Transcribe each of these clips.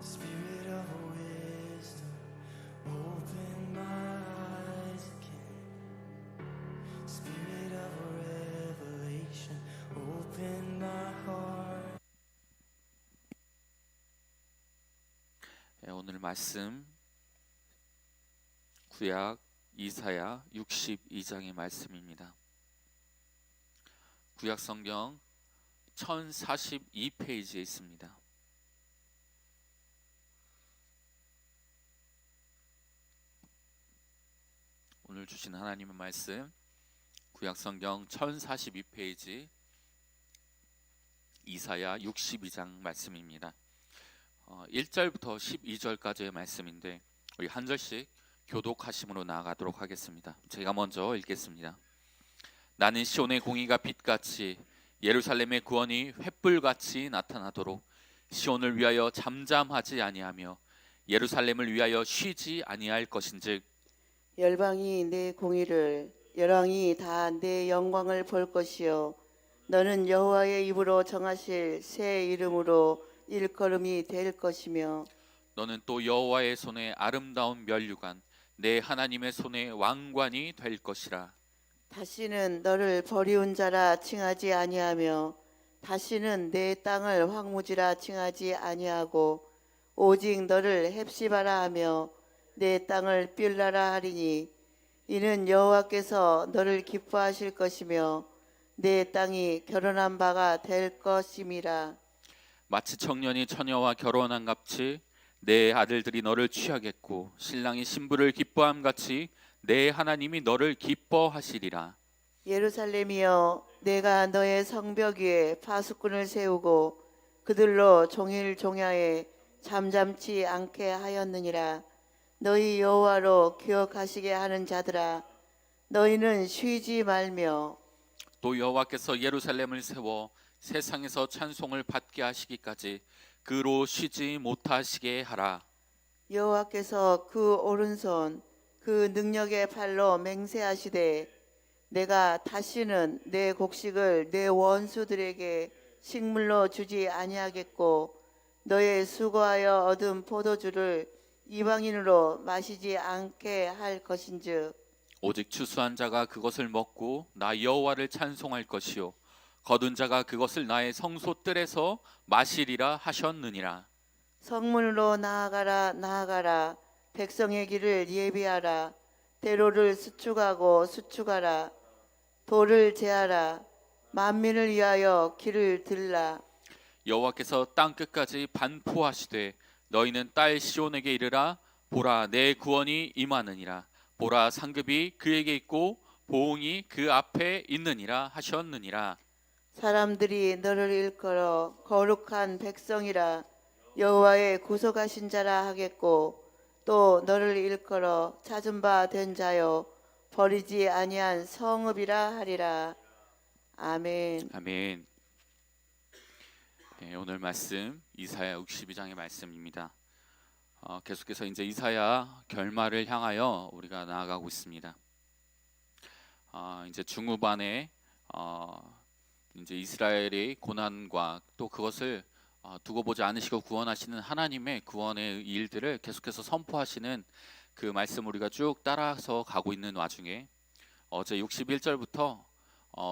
Spirit of wisdom, open my eyes again. Spirit of revelation, open my heart. 오늘 말씀 구약 이사야 62장의 말씀입니다. 구약 성경 1042페이지에 있습니다. 오늘 주신 하나님의 말씀 구약 성경 1042페이지 이사야 62장 말씀입니다. 1절부터 12절까지의 말씀인데 우리 한 절씩 교독하심으로 나아가도록 하겠습니다. 제가 먼저 읽겠습니다. 나는 시온의 공의가 빛같이 예루살렘의 구원이 횃불같이 나타나도록 시온을 위하여 잠잠하지 아니하며 예루살렘을 위하여 쉬지 아니할 것인즉 열방이 내 공의를 열왕이 다 내 영광을 볼 것이요 너는 여호와의 입으로 정하실 새 이름으로 일컬음이 될 것이며 너는 또 여호와의 손에 아름다운 면류관 내 하나님의 손에 왕관이 될 것이라. 다시는 너를 버리운 자라 칭하지 아니하며 다시는 내 땅을 황무지라 칭하지 아니하고 오직 너를 헵시바라 하며 내 땅을 빌라라 하리니 이는 여호와께서 너를 기뻐하실 것이며 내 땅이 결혼한 바가 될 것임이라. 마치 청년이 처녀와 결혼한 같이 내 아들들이 너를 취하겠고 신랑이 신부를 기뻐함 같이 내 하나님이 너를 기뻐하시리라. 예루살렘이여 내가 너의 성벽 위에 파수꾼을 세우고 그들로 종일 종야에 잠잠치 않게 하였느니라. 너희 여호와로 기억하시게 하는 자들아 너희는 쉬지 말며 또 여호와께서 예루살렘을 세워 세상에서 찬송을 받게 하시기까지 그로 쉬지 못하시게 하라. 여호와께서 그 오른손 그 능력의 팔로 맹세하시되 내가 다시는 내 곡식을 내 원수들에게 식물로 주지 아니하겠고 너의 수고하여 얻은 포도주를 이방인으로 마시지 않게 할 것인즉 오직 추수한 자가 그것을 먹고 나 여호와를 찬송할 것이요 거둔 자가 그것을 나의 성소 뜰에서 마시리라 하셨느니라. 성문으로 나아가라 나아가라 백성의 길을 예비하라 대로를 수축하고 수축하라 돌을 제하라 만민을 위하여 길을 들라. 여호와께서 땅 끝까지 반포하시되 너희는 딸 시온에게 이르라. 보라 내 구원이 임하느니라. 보라 상급이 그에게 있고 보응이 그 앞에 있느니라 하셨느니라. 사람들이 너를 일컬어 거룩한 백성이라 여호와의 구속하신 자라 하겠고 또 너를 일컬어 찾은 바 된 자요 버리지 아니한 성읍이라 하리라. 아멘. 아멘. 네, 오늘 말씀 이사야 62장의 말씀입니다. 계속해서 이제 이사야 결말을 향하여 우리가 나아가고 있습니다. 이제 중후반에 이제 이스라엘의 고난과 또 그것을 두고 보지 않으시고 구원하시는 하나님의 구원의 일들을 계속해서 선포하시는 그 말씀 우리가 쭉 따라서 가고 있는 와중에 어제 61절부터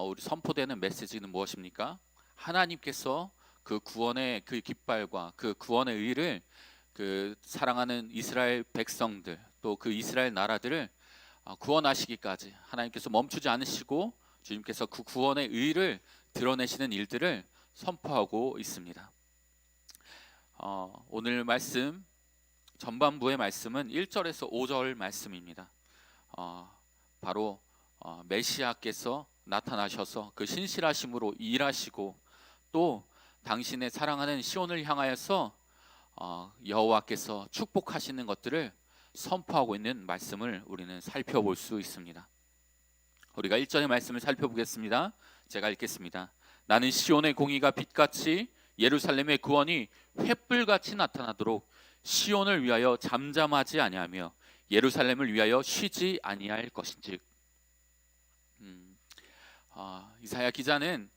우리 선포되는 메시지는 무엇입니까? 하나님께서 그 구원의 그 깃발과 그 구원의 의를 그 사랑하는 이스라엘 백성들 또 그 이스라엘 나라들을 구원하시기까지 하나님께서 멈추지 않으시고 주님께서 그 구원의 의를 드러내시는 일들을 선포하고 있습니다. 오늘 말씀 전반부의 말씀은 1절에서 5절 말씀입니다. 바로 메시아께서 나타나셔서 그 신실하심으로 일하시고 또 당신의 사랑하는 시온을 향하여서 여호와께서 축복하시는 것들을 선포하고 있는 말씀을 우리는 살펴볼 수 있습니다. 우리가 1절의 말씀을 살펴보겠습니다. 제가 읽겠습니다. 나는 시온의 공의가 빛같이 예루살렘의 구원이 횃불같이 나타나도록 시온을 위하여 잠잠하지 아니하며 예루살렘을 위하여 쉬지 아니할 것인즉. 이사야 기자는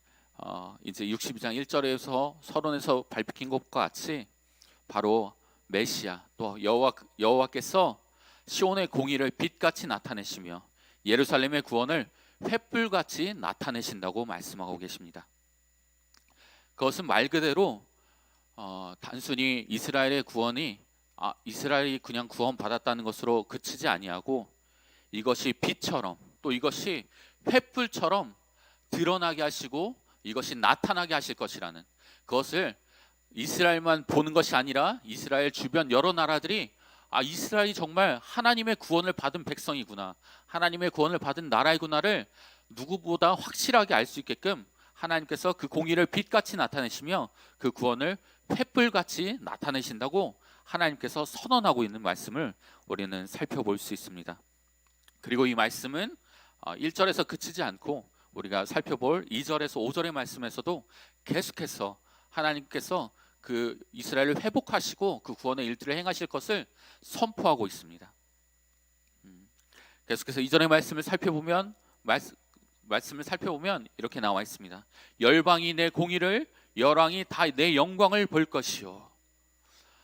이제 62장 1절에서 서론에서 밝힌 것과 같이 바로 메시아 또 여호와께서 시온의 공의를 빛같이 나타내시며 예루살렘의 구원을 횃불같이 나타내신다고 말씀하고 계십니다. 그것은 말 그대로 단순히 이스라엘의 구원이 이스라엘이 그냥 구원받았다는 것으로 그치지 아니하고 이것이 빛처럼 또 이것이 횃불처럼 드러나게 하시고 이것이 나타나게 하실 것이라는 그것을 이스라엘만 보는 것이 아니라 이스라엘 주변 여러 나라들이 이스라엘이 정말 하나님의 구원을 받은 백성이구나, 하나님의 구원을 받은 나라이구나를 누구보다 확실하게 알 수 있게끔 하나님께서 그 공의를 빛같이 나타내시며 그 구원을 횃불같이 나타내신다고 하나님께서 선언하고 있는 말씀을 우리는 살펴볼 수 있습니다. 그리고 이 말씀은 1절에서 그치지 않고 우리가 살펴볼 2절에서 5절의 말씀에서도 계속해서 하나님께서 그 이스라엘을 회복하시고 그 구원의 일들을 행하실 것을 선포하고 있습니다. 계속해서 2절의 말씀을 살펴보면 이렇게 나와 있습니다. 열방이 내 공의를 열왕이 다 내 영광을 볼 것이요.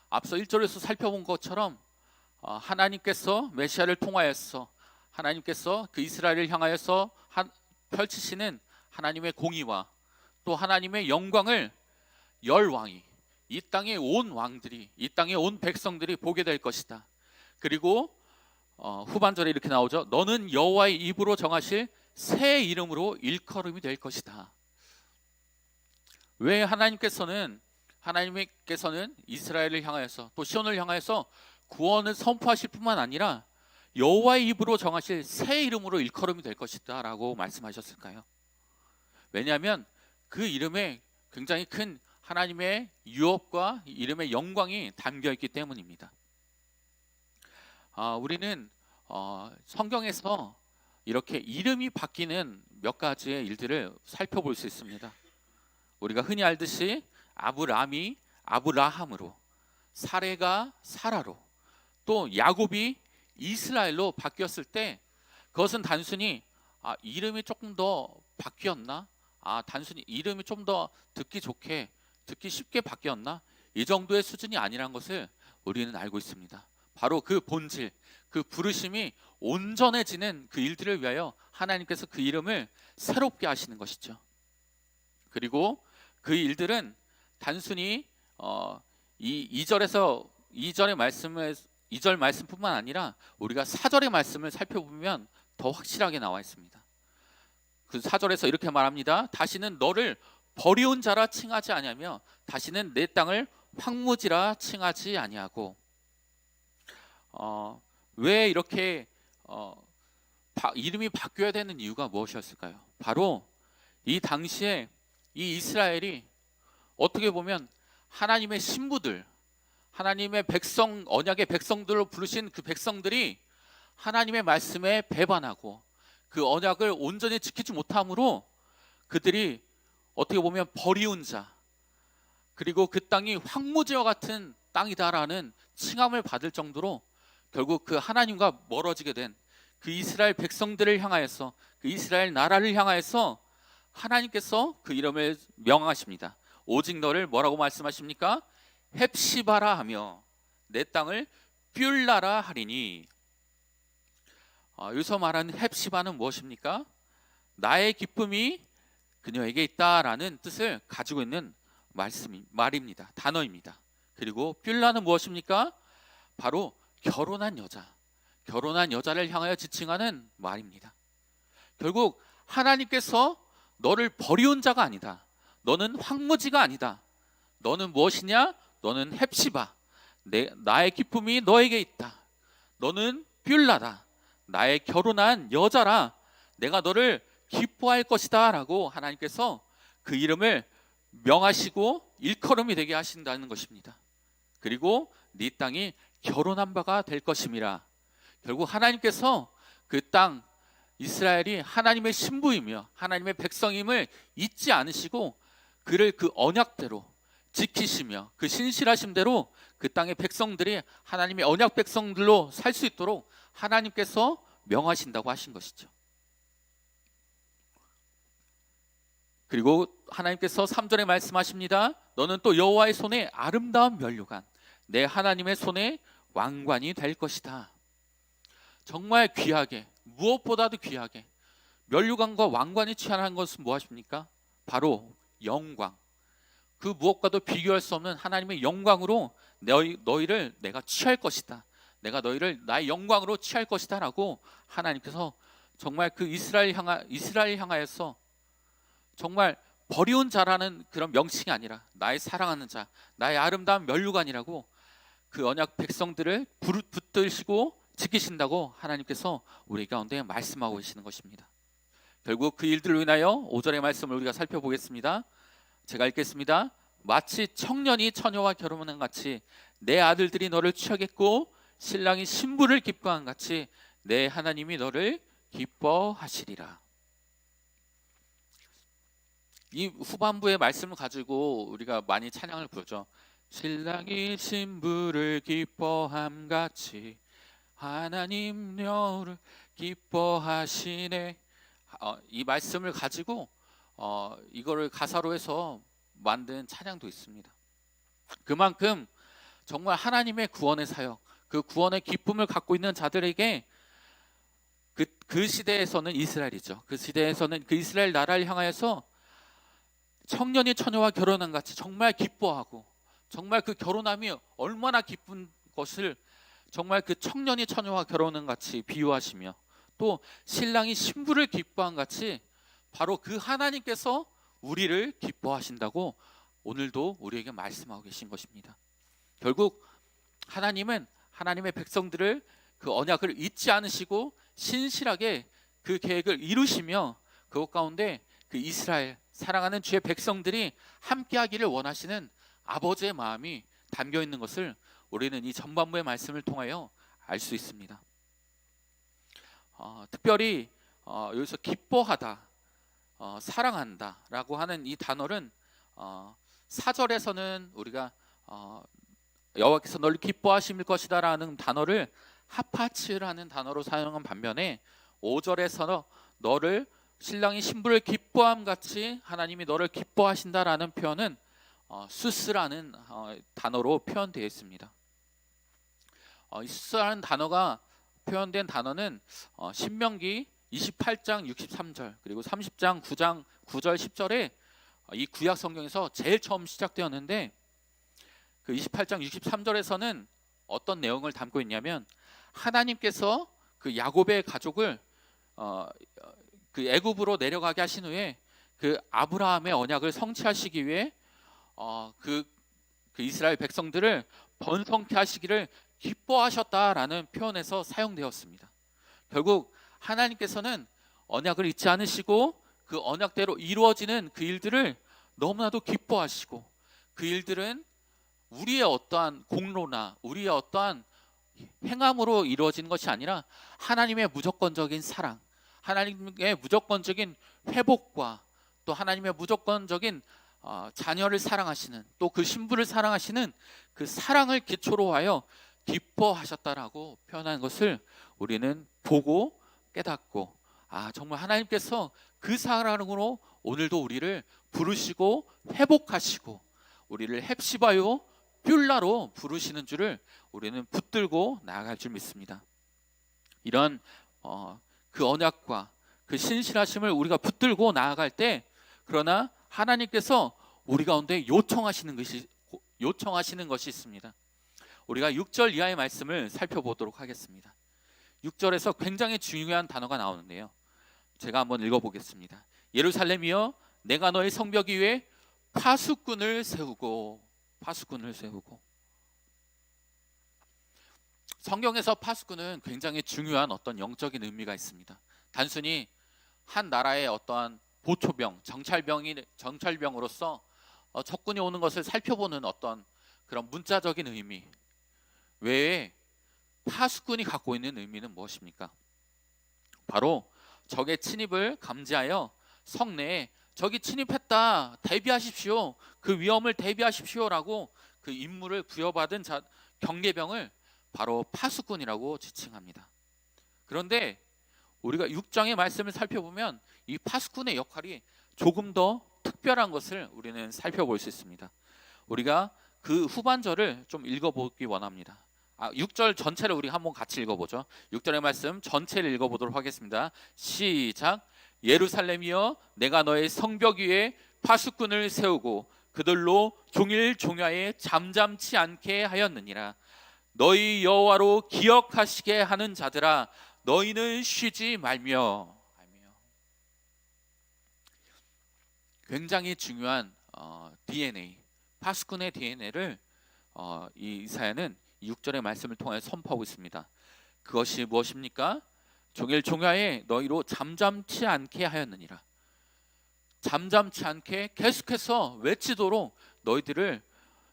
앞서 1절에서 살펴본 것처럼 하나님께서 메시아를 통하여서 하나님께서 그 이스라엘을 향하여서 펼치시는 하나님의 공의와 또 하나님의 영광을 열왕이 이 땅의 온 왕들이 이 땅의 온 백성들이 보게 될 것이다. 그리고 후반절에 이렇게 나오죠. 너는 여호와의 입으로 정하실 새 이름으로 일컬음이 될 것이다. 왜 하나님께서는 이스라엘을 향하여서 또 시온을 향하여서 구원을 선포하실 뿐만 아니라 여호와의 입으로 정하실 새 이름으로 일컬음이 될 것이다 라고 말씀하셨을까요? 왜냐하면 그 이름에 굉장히 큰 하나님의 유업과 이름의 영광이 담겨있기 때문입니다. 우리는 성경에서 이렇게 이름이 바뀌는 몇 가지의 일들을 살펴볼 수 있습니다. 우리가 흔히 알듯이 아브람이 아브라함으로, 사레가 사라로, 또 야곱이 이스라엘로 바뀌었을 때 그것은 단순히 이름이 조금 더 바뀌었나? 단순히 이름이 좀 더 듣기 좋게, 듣기 쉽게 바뀌었나? 이 정도의 수준이 아니라는 것을 우리는 알고 있습니다. 바로 그 본질, 그 부르심이 온전해지는 그 일들을 위하여 하나님께서 그 이름을 새롭게 하시는 것이죠. 그리고 그 일들은 단순히 이 2절의 말씀을 2절 말씀뿐만 아니라 우리가 4절의 말씀을 살펴보면 더 확실하게 나와 있습니다. 그 4절에서 이렇게 말합니다. 다시는 너를 버리온 자라 칭하지 아니하며 다시는 내 땅을 황무지라 칭하지 아니하고. 왜 이렇게 이름이 바뀌어야 되는 이유가 무엇이었을까요? 바로 이 당시에 이 이스라엘이 어떻게 보면 하나님의 신부들, 하나님의 백성, 언약의 백성들로 부르신 그 백성들이 하나님의 말씀에 배반하고 그 언약을 온전히 지키지 못함으로 그들이 어떻게 보면 버리운 자, 그리고 그 땅이 황무지와 같은 땅이다라는 칭함을 받을 정도로 결국 그 하나님과 멀어지게 된 그 이스라엘 백성들을 향하여서, 그 이스라엘 나라를 향하여서 하나님께서 그 이름을 명하십니다. 오직 너를 뭐라고 말씀하십니까? 헵시바라 하며 내 땅을 뷸라라 하리니. 여기서 말하는 헵시바는 무엇입니까? 나의 기쁨이 그녀에게 있다라는 뜻을 가지고 있는 말입니다. 단어입니다. 그리고 뷸라는 무엇입니까? 바로 결혼한 여자를 향하여 지칭하는 말입니다. 결국 하나님께서 너를 버리온 자가 아니다. 너는 황무지가 아니다. 너는 무엇이냐? 너는 헵시바. 나의 기쁨이 너에게 있다. 너는 뷸라다. 나의 결혼한 여자라. 내가 너를 기뻐할 것이다 라고 하나님께서 그 이름을 명하시고 일컬음이 되게 하신다는 것입니다. 그리고 네 땅이 결혼한 바가 될 것임이라. 결국 하나님께서 그 땅 이스라엘이 하나님의 신부이며 하나님의 백성임을 잊지 않으시고 그를 그 언약대로 지키시며 그 신실하심대로 그 땅의 백성들이 하나님의 언약 백성들로 살 수 있도록 하나님께서 명하신다고 하신 것이죠. 그리고 하나님께서 3절에 말씀하십니다. 너는 또 여호와의 손에 아름다운 면류관, 내 하나님의 손에 왕관이 될 것이다. 정말 귀하게, 무엇보다도 귀하게 면류관과 왕관이 취하는 것은 무엇입니까? 바로 영광. 그 무엇과도 비교할 수 없는 하나님의 영광으로 너희를 내가 취할 것이다. 내가 너희를 나의 영광으로 취할 것이다 라고 하나님께서 정말 그 이스라엘 향하여서 정말 버리운 자라는 그런 명칭이 아니라 나의 사랑하는 자, 나의 아름다운 면류관이라고 그 언약 백성들을 붙드시고 지키신다고 하나님께서 우리 가운데 말씀하고 계시는 것입니다. 결국 그 일들로 인하여 5절의 말씀을 우리가 살펴보겠습니다. 제가 읽겠습니다. 마치 청년이 처녀와 결혼한 같이 내 아들들이 너를 취하겠고 신랑이 신부를 기뻐한 같이 내 하나님이 너를 기뻐하시리라. 이 후반부의 말씀을 가지고 우리가 많이 찬양을 부르죠. 신랑이 신부를 기뻐함 같이 하나님 너를 기뻐하시네. 이 말씀을 가지고 이거를 가사로 해서 만든 찬양도 있습니다. 그만큼 정말 하나님의 구원의 사역, 그 구원의 기쁨을 갖고 있는 자들에게 그 시대에서는 이스라엘이죠. 그 시대에서는 그 이스라엘 나라를 향하여서 청년이 처녀와 결혼한 같이 정말 기뻐하고 정말 그 결혼함이 얼마나 기쁜 것을 정말 그 청년이 처녀와 결혼한 같이 비유하시며 또 신랑이 신부를 기뻐한 같이 바로 그 하나님께서 우리를 기뻐하신다고 오늘도 우리에게 말씀하고 계신 것입니다. 결국 하나님은 하나님의 백성들을 그 언약을 잊지 않으시고 신실하게 그 계획을 이루시며 그것 가운데 그 이스라엘 사랑하는 주의 백성들이 함께하기를 원하시는 아버지의 마음이 담겨 있는 것을 우리는 이 전반부의 말씀을 통하여 알 수 있습니다. 특별히 여기서 기뻐하다, 사랑한다라고 하는 이 단어는 4절에서는 우리가 여호와께서 너를 기뻐하실 것이다라는 단어를 하파츠라는 단어로 사용한 반면에 5절에서 너를 신랑이 신부를 기뻐함 같이 하나님이 너를 기뻐하신다라는 표현은 수스라는 단어로 표현되어 있습니다. 이 수스라는 단어가 표현된 단어는 신명기 28장 63절 그리고 30장 9절 10절에 이 구약 성경에서 제일 처음 시작되었는데 그 28장 63절에서는 어떤 내용을 담고 있냐면 하나님께서 그 야곱의 가족을 그 애굽으로 내려가게 하신 후에 그 아브라함의 언약을 성취하시기 위해 그 이스라엘 백성들을 번성케 하시기를 기뻐하셨다라는 표현에서 사용되었습니다. 결국 하나님께서는 언약을 잊지 않으시고 그 언약대로 이루어지는 그 일들을 너무나도 기뻐하시고 그 일들은 우리의 어떠한 공로나 우리의 어떠한 행함으로 이루어지는 것이 아니라 하나님의 무조건적인 사랑, 하나님의 무조건적인 회복과 또 하나님의 무조건적인 자녀를 사랑하시는 또 그 신부를 사랑하시는 그 사랑을 기초로 하여 기뻐하셨다라고 표현한 것을 우리는 보고 깨닫고 정말 하나님께서 그 사랑으로 오늘도 우리를 부르시고 회복하시고 우리를 헵시바요 뷸라로 부르시는 줄을 우리는 붙들고 나아갈 줄 믿습니다. 이런 그 언약과 그 신실하심을 우리가 붙들고 나아갈 때 그러나 하나님께서 우리 가운데 요청하시는 것이 있습니다. 우리가 6절 이하의 말씀을 살펴보도록 하겠습니다. 6절에서 굉장히 중요한 단어가 나오는데요. 제가 한번 읽어보겠습니다. 예루살렘이여 내가 너의 성벽 위에 파수꾼을 세우고 성경에서 파수꾼은 굉장히 중요한 어떤 영적인 의미가 있습니다. 단순히 한 나라의 어떠한 보초병, 정찰병으로서 적군이 오는 것을 살펴보는 어떤 그런 문자적인 의미 외에 파수꾼이 갖고 있는 의미는 무엇입니까? 바로 적의 침입을 감지하여 성내에 적이 침입했다 대비하십시오, 그 위험을 대비하십시오라고 그 임무를 부여받은 경계병을 바로 파수꾼이라고 지칭합니다. 그런데 우리가 6장의 말씀을 살펴보면 이 파수꾼의 역할이 조금 더 특별한 것을 우리는 살펴볼 수 있습니다. 우리가 그 후반절을 좀 읽어보기 원합니다. 6절 전체를 우리 한번 같이 읽어보죠. 6절의 말씀 전체를 읽어보도록 하겠습니다. 시작. 예루살렘이여, 내가 너의 성벽 위에 파수꾼을 세우고 그들로 종일 종야에 잠잠치 않게 하였느니라. 너희 여호와로 기억하시게 하는 자들아, 너희는 쉬지 말며. 굉장히 중요한 DNA, 파수꾼의 DNA를 이 이사야는 6절의 말씀을 통해 선포하고 있습니다. 그것이 무엇입니까? 종일 종야에 너희로 잠잠치 않게 하였느니라. 잠잠치 않게 계속해서 외치도록 너희들을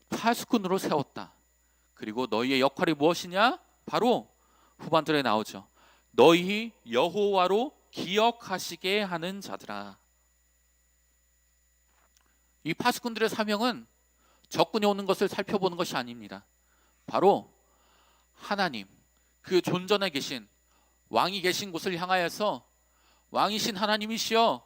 파수꾼으로 세웠다. 그리고 너희의 역할이 무엇이냐? 바로 후반절에 나오죠. 너희 여호와로 기억하시게 하는 자들아. 이 파수꾼들의 사명은 적군이 오는 것을 살펴보는 것이 아닙니다. 바로 하나님, 그 존전에 계신 왕이 계신 곳을 향하여서 왕이신 하나님이시여,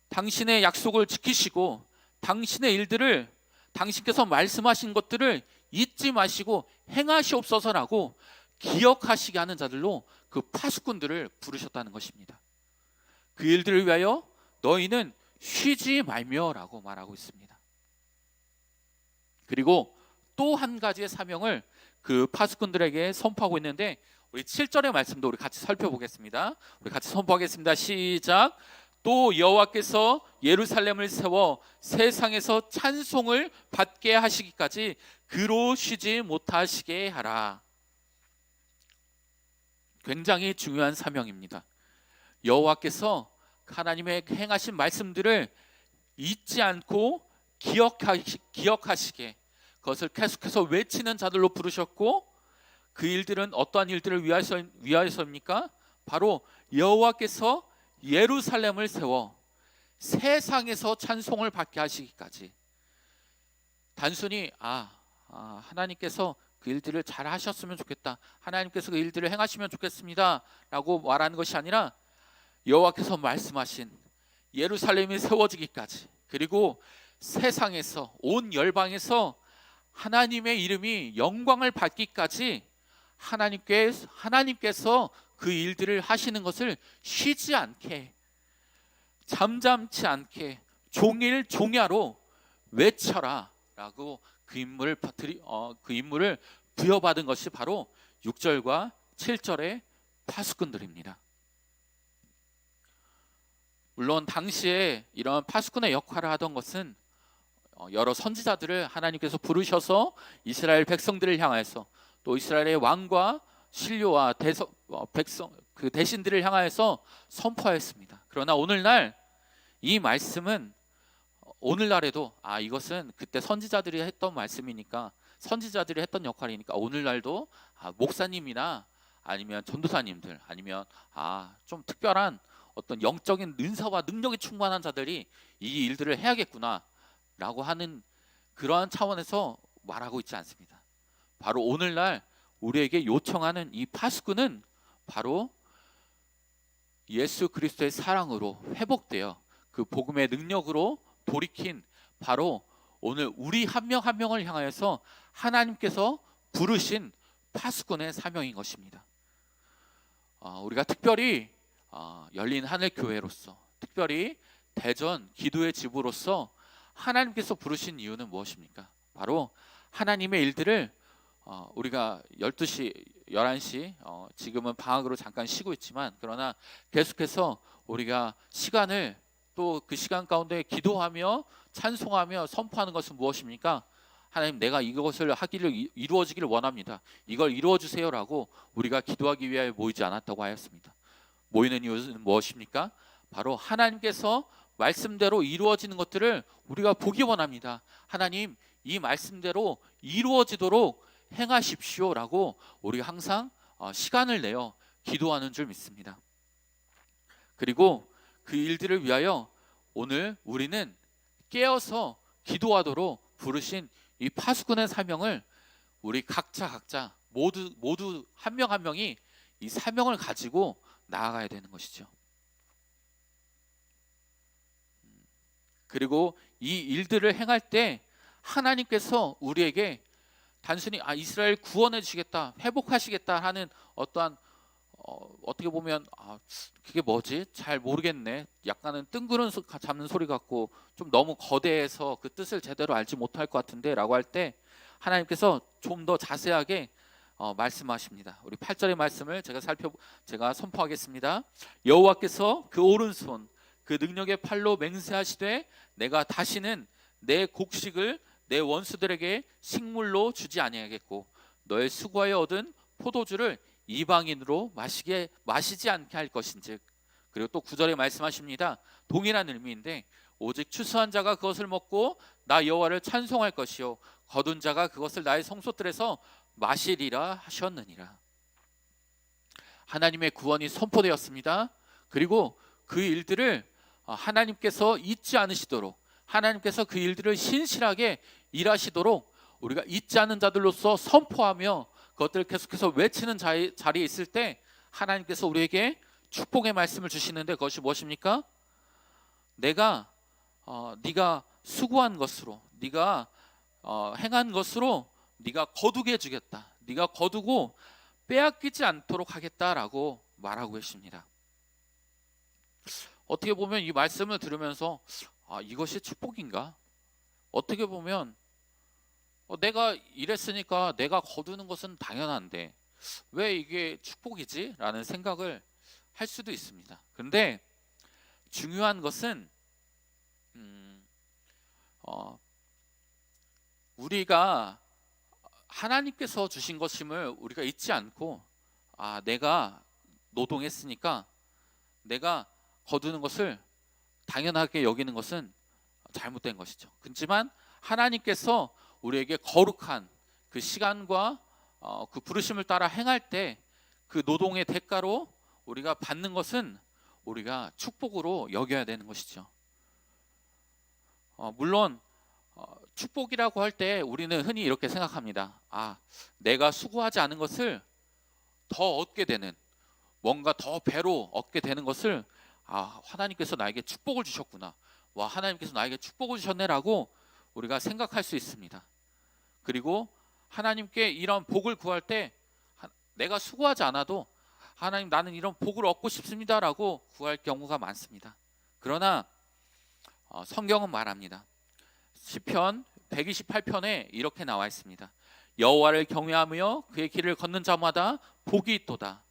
당신의 약속을 지키시고 당신의 일들을, 당신께서 말씀하신 것들을 잊지 마시고 행하시옵소서라고 기억하시게 하는 자들로 그 파수꾼들을 부르셨다는 것입니다. 그 일들을 위하여 너희는 쉬지 말며라고 말하고 있습니다. 그리고 또 한 가지의 사명을 그 파수꾼들에게 선포하고 있는데, 우리 7절의 말씀도 우리 같이 살펴보겠습니다. 우리 같이 선포하겠습니다. 시작. 또 여호와께서 예루살렘을 세워 세상에서 찬송을 받게 하시기까지 그로 쉬지 못하시게 하라. 굉장히 중요한 사명입니다. 여호와께서 하나님의 행하신 말씀들을 잊지 않고 기억하시게, 그것을 계속해서 외치는 자들로 부르셨고, 그 일들은 어떠한 일들을 위하여서입니까? 바로 여호와께서 예루살렘을 세워 세상에서 찬송을 받게 하시기까지. 단순히 하나님께서 그 일들을 잘 하셨으면 좋겠다, 하나님께서 그 일들을 행하시면 좋겠습니다 라고 말하는 것이 아니라, 여호와께서 말씀하신 예루살렘이 세워지기까지, 그리고 세상에서, 온 열방에서 하나님의 이름이 영광을 받기까지 하나님께서 그 일들을 하시는 것을 쉬지 않게, 잠잠치 않게 종일 종야로 외쳐라 라고 그 임무를 부여받은 것이 바로 6절과 7절의 파수꾼들입니다. 물론 당시에 이런 파수꾼의 역할을 하던 것은 여러 선지자들을 하나님께서 부르셔서 이스라엘 백성들을 향해서, 또 이스라엘의 왕과 신료와 그 대신들을 향하여서 선포하였습니다. 그러나 오늘날 이 말씀은, 오늘날에도 이것은 그때 선지자들이 했던 말씀이니까, 선지자들이 했던 역할이니까 오늘날도 목사님이나 아니면 전도사님들, 아니면 좀 특별한 어떤 영적인 은사와 능력이 충만한 자들이 이 일들을 해야겠구나 라고 하는 그러한 차원에서 말하고 있지 않습니다. 바로 오늘날 우리에게 요청하는 이 파수꾼은 바로 예수 그리스도의 사랑으로 회복되어 그 복음의 능력으로 돌이킨, 바로 오늘 우리 한 명 한 명을 향하여서 하나님께서 부르신 파수꾼의 사명인 것입니다. 우리가 특별히 열린 하늘 교회로서, 특별히 대전 기도의 집으로서 하나님께서 부르신 이유는 무엇입니까? 바로 하나님의 일들을 우리가 12시, 11시 지금은 방학으로 잠깐 쉬고 있지만, 그러나 계속해서 우리가 시간을, 또 그 시간 가운데 기도하며 찬송하며 선포하는 것은 무엇입니까? 하나님, 내가 이것을 이루어지기를 원합니다. 이걸 이루어 주세요라고 우리가 기도하기 위하여 모이지 않았다고 하였습니다. 모이는 이유는 무엇입니까? 바로 하나님께서 말씀대로 이루어지는 것들을 우리가 보기 원합니다. 하나님, 이 말씀대로 이루어지도록 행하십시오라고 우리가 항상 시간을 내어 기도하는 줄 믿습니다. 그리고 그 일들을 위하여 오늘 우리는 깨어서 기도하도록 부르신 이 파수꾼의 사명을 우리 각자 모두 한 명 한 명이 이 사명을 가지고 나아가야 되는 것이죠. 그리고 이 일들을 행할 때 하나님께서 우리에게 단순히 이스라엘 구원해 주시겠다, 회복하시겠다 하는 어떠한 어떻게 보면 그게 뭐지? 잘 모르겠네. 약간은 뜬구름 잡는 소리 같고 좀 너무 거대해서 그 뜻을 제대로 알지 못할 것 같은데 라고 할 때 하나님께서 좀 더 자세하게 말씀하십니다. 우리 8절의 말씀을 제가 선포하겠습니다. 여호와께서 그 오른손 그 능력의 팔로 맹세하시되 내가 다시는 내 곡식을 내 원수들에게 식물로 주지 아니하겠고 너의 수고하여 얻은 포도주를 이방인으로 마시지 않게 할 것인즉. 그리고 또 9절에 말씀하십니다. 동일한 의미인데 오직 추수한 자가 그것을 먹고 나 여호와를 찬송할 것이요 거둔 자가 그것을 나의 성소들에서 마시리라 하셨느니라. 하나님의 구원이 선포되었습니다. 그리고 그 일들을 하나님께서 잊지 않으시도록, 하나님께서 그 일들을 신실하게 일하시도록 우리가 잊지 않은 자들로서 선포하며 그것들을 계속해서 외치는 자리에 있을 때 하나님께서 우리에게 축복의 말씀을 주시는데, 그것이 무엇입니까? 네가 수고한 것으로, 네가 행한 것으로 네가 거두게 해주겠다, 네가 거두고 빼앗기지 않도록 하겠다라고 말하고 계십니다. 어떻게 보면 이 말씀을 들으면서 이것이 축복인가? 어떻게 보면 내가 이랬으니까 내가 거두는 것은 당연한데 왜 이게 축복이지? 라는 생각을 할 수도 있습니다. 그런데 중요한 것은 우리가 하나님께서 주신 것임을 우리가 잊지 않고 내가 노동했으니까 내가 거두는 것을 당연하게 여기는 것은 잘못된 것이죠. 그렇지만 하나님께서 우리에게 거룩한 그 시간과 그 부르심을 따라 행할 때 그 노동의 대가로 우리가 받는 것은 우리가 축복으로 여겨야 되는 것이죠. 물론 축복이라고 할 때 우리는 흔히 이렇게 생각합니다. 내가 수고하지 않은 것을 더 얻게 되는, 뭔가 더 배로 얻게 되는 것을 하나님께서 나에게 축복을 주셨구나, 와 하나님께서 나에게 축복을 주셨네라고 우리가 생각할 수 있습니다. 그리고 하나님께 이런 복을 구할 때 내가 수고하지 않아도 하나님 나는 이런 복을 얻고 싶습니다라고 구할 경우가 많습니다. 그러나 성경은 말합니다. 시편 128편에 이렇게 나와 있습니다. 여호와를 경외하며 그의 길을 걷는 자마다 복이 있도다.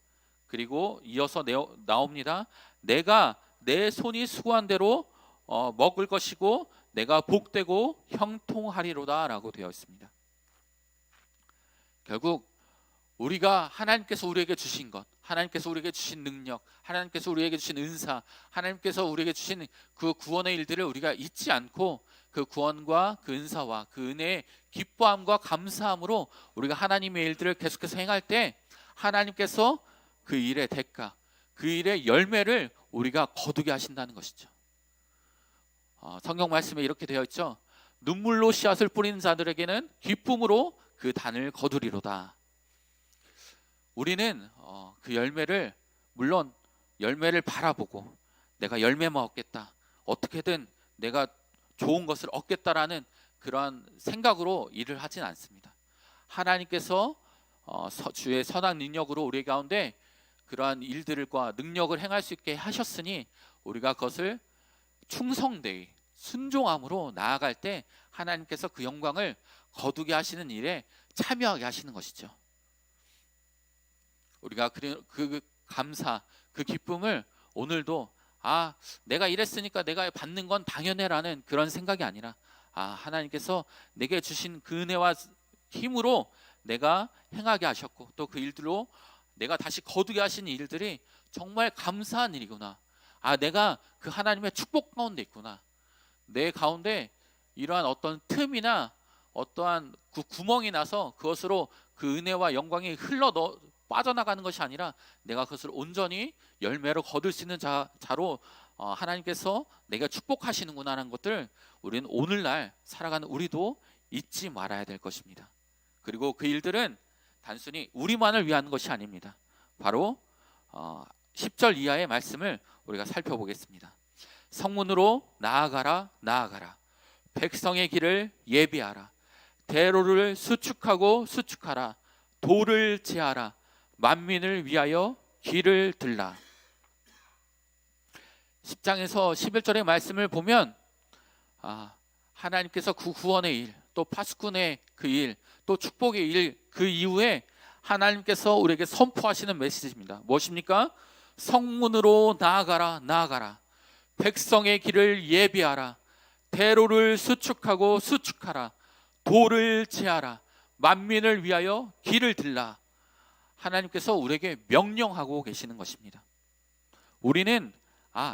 그리고 이어서 나옵니다. 내가 내 손이 수고한 대로 먹을 것이고 내가 복되고 형통하리로다 라고 되어 있습니다. 결국 우리가 하나님께서 우리에게 주신 것, 하나님께서 우리에게 주신 능력, 하나님께서 우리에게 주신 은사, 하나님께서 우리에게 주신 그 구원의 일들을 우리가 잊지 않고 그 구원과 그 은사와 그 은혜의 기뻐함과 감사함으로 우리가 하나님의 일들을 계속해서 행할 때 하나님께서 그 일의 대가, 그 일의 열매를 우리가 거두게 하신다는 것이죠. 성경 말씀에 이렇게 되어 있죠. 눈물로 씨앗을 뿌리는 자들에게는 기쁨으로 그 단을 거두리로다. 우리는 그 열매를, 물론 열매를 바라보고 내가 열매만 얻겠다, 어떻게든 내가 좋은 것을 얻겠다라는 그러한 생각으로 일을 하진 않습니다. 하나님께서 주의 선한 능력으로 우리 가운데 그러한 일들과 능력을 행할 수 있게 하셨으니 우리가 그것을 충성되이 순종함으로 나아갈 때 하나님께서 그 영광을 거두게 하시는 일에 참여하게 하시는 것이죠. 우리가 그 감사, 그 기쁨을 오늘도 내가 이랬으니까 내가 받는 건 당연해라는 그런 생각이 아니라 하나님께서 내게 주신 그 은혜와 힘으로 내가 행하게 하셨고 또 그 일들로 내가 다시 거두게 하신 일들이 정말 감사한 일이구나. 내가 그 하나님의 축복 가운데 있구나. 내 가운데 이러한 어떤 틈이나 어떠한 그 구멍이 나서 그것으로 그 은혜와 영광이 빠져나가는 것이 아니라 내가 그것을 온전히 열매로 거둘 수 있는 자로 하나님께서 내가 축복하시는구나 하는 것들 우리는 오늘날 살아가는 우리도 잊지 말아야 될 것입니다. 그리고 그 일들은 단순히 우리만을 위한 것이 아닙니다. 바로 10절 이하의 말씀을 우리가 살펴보겠습니다. 성문으로 나아가라 나아가라, 백성의 길을 예비하라. 대로를 수축하고 수축하라. 도를 제하라. 만민을 위하여 길을 들라. 10장에서 11절의 말씀을 보면 하나님께서 그 구원의 일, 또 파수꾼의 그 일, 또 축복의 일, 그 이후에 하나님께서 우리에게 선포하시는 메시지입니다. 무엇입니까? 성문으로 나아가라, 나아가라. 백성의 길을 예비하라. 대로를 수축하고 수축하라. 도를 제하라. 만민을 위하여 길을 들라. 하나님께서 우리에게 명령하고 계시는 것입니다. 우리는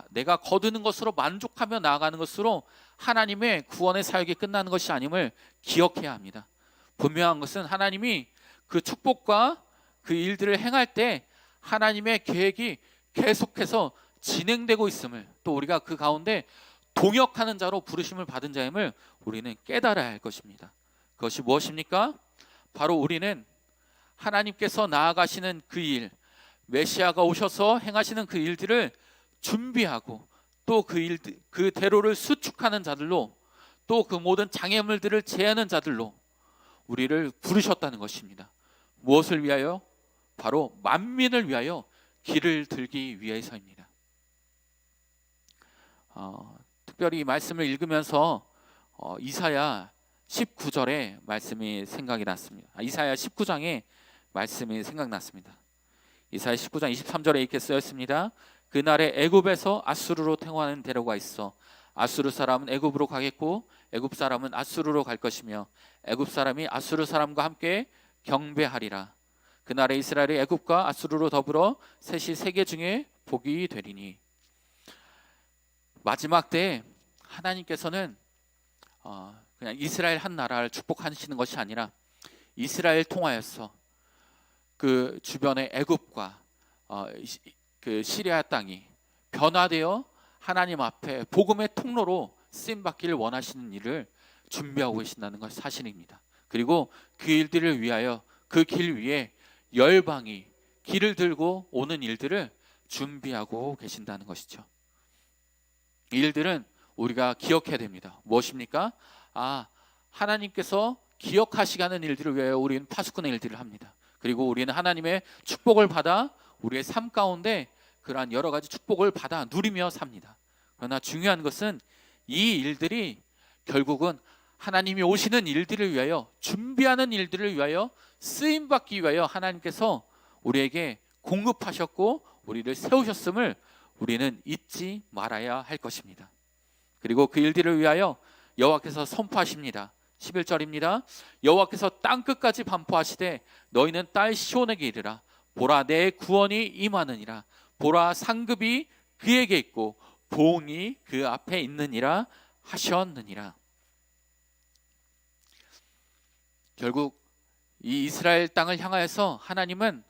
내가 거두는 것으로 만족하며 나아가는 것으로 하나님의 구원의 사역이 끝나는 것이 아님을 기억해야 합니다. 분명한 것은 하나님이 그 축복과 그 일들을 행할 때 하나님의 계획이 계속해서 진행되고 있음을, 또 우리가 그 가운데 동역하는 자로 부르심을 받은 자임을 우리는 깨달아야 할 것입니다. 그것이 무엇입니까? 바로 우리는 하나님께서 나아가시는 그 일, 메시아가 오셔서 행하시는 그 일들을 준비하고 또 그 대로를 수축하는 자들로, 또 그 모든 장애물들을 제하는 자들로 우리를 부르셨다는 것입니다. 무엇을 위하여? 바로 만민을 위하여 길을 들기 위해서입니다. 특별히 이 말씀을 읽으면서 이사야 19절의 말씀이 생각이 났습니다. 이사야 19장의 말씀이 생각났습니다. 이사야 19장 23절에 이렇게 쓰였습니다. 그날에 애굽에서 아수르로 통하는 대로가 있어 아수르 사람은 애굽으로 가겠고 애굽 사람은 아수르로 갈 것이며 애굽 사람이 아수르 사람과 함께 경배하리라. 그날에 이스라엘이 애굽과 아수르로 더불어 셋이 세계 중에 복이 되리니. 마지막 때에 하나님께서는 그냥 이스라엘 한 나라를 축복하시는 것이 아니라 이스라엘 통하여서 그 주변의 애굽과 그 시리아 땅이 변화되어 하나님 앞에 복음의 통로로 쓰임받기를 원하시는 일을 준비하고 계신다는 것이 사실입니다. 그리고 그 일들을 위하여 그 길 위에 열방이 길을 들고 오는 일들을 준비하고 계신다는 것이죠. 이 일들은 우리가 기억해야 됩니다. 무엇입니까? 하나님께서 기억하시게 하는 일들을 위하여 우리는 파수꾼의 일들을 합니다. 그리고 우리는 하나님의 축복을 받아 우리의 삶 가운데 그러한 여러 가지 축복을 받아 누리며 삽니다. 그러나 중요한 것은 이 일들이 결국은 하나님이 오시는 일들을 위하여, 준비하는 일들을 위하여, 쓰임받기 위하여 하나님께서 우리에게 공급하셨고 우리를 세우셨음을 우리는 잊지 말아야 할 것입니다. 그리고 그 일들을 위하여 여호와께서 선포하십니다. 11절입니다. 여호와께서 땅끝까지 반포하시되 너희는 딸 시온에게 이르라. 보라, 내 구원이 임하느니라. 보라, 상급이 그에게 있고 보응이 그 앞에 있느니라 하셨느니라. 결국 이 이스라엘 땅을 향하여서 하나님은